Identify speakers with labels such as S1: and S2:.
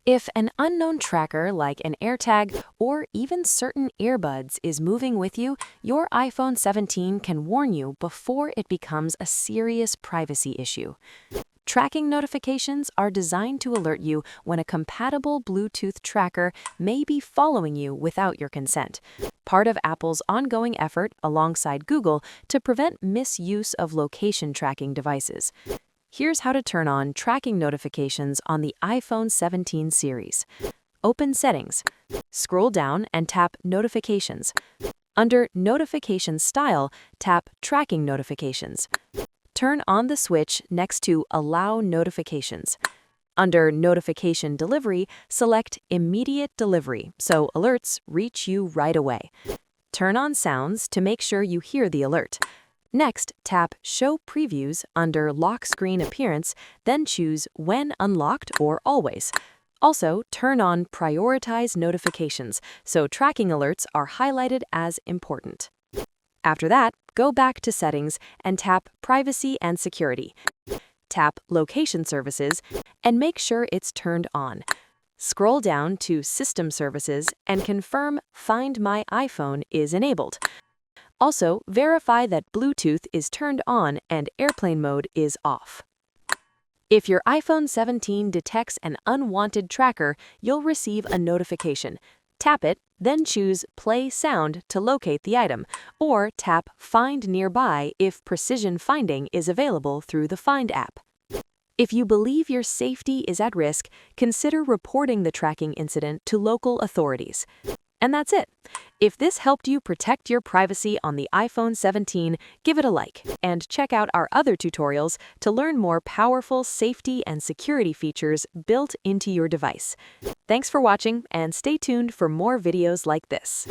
S1: If an unknown tracker like an AirTag or even certain earbuds is moving with you, your iPhone 17 can warn you before it becomes a serious privacy issue. Tracking notifications are designed to alert you when a compatible Bluetooth tracker may be following you without your consent, part of Apple's ongoing effort alongside Google to prevent misuse of location tracking devices. Here's how to turn on tracking notifications on the iPhone 17 series. Open Settings. Scroll down and tap Notifications. Under Notification Style, tap Tracking Notifications. Turn on the switch next to Allow Notifications. Under Notification Delivery, select Immediate Delivery so alerts reach you right away. Turn on sounds to make sure you hear the alert. Next, tap Show Previews under Lock Screen Appearance, then choose When Unlocked or Always. Also, turn on Prioritize Notifications so tracking alerts are highlighted as important. After that, go back to Settings and tap Privacy and Security. Tap Location Services and make sure it's turned on. Scroll down to System Services and confirm Find My iPhone is enabled. Also, verify that Bluetooth is turned on and airplane mode is off. If your iPhone 17 detects an unwanted tracker, you'll receive a notification. Tap it, then choose Play Sound to locate the item, or tap Find Nearby if Precision Finding is available through the Find app. If you believe your safety is at risk, consider reporting the tracking incident to local authorities. And that's it. If this helped you protect your privacy on the iPhone 17, give it a like and check out our other tutorials to learn more powerful safety and security features built into your device. Thanks for watching and stay tuned for more videos like this.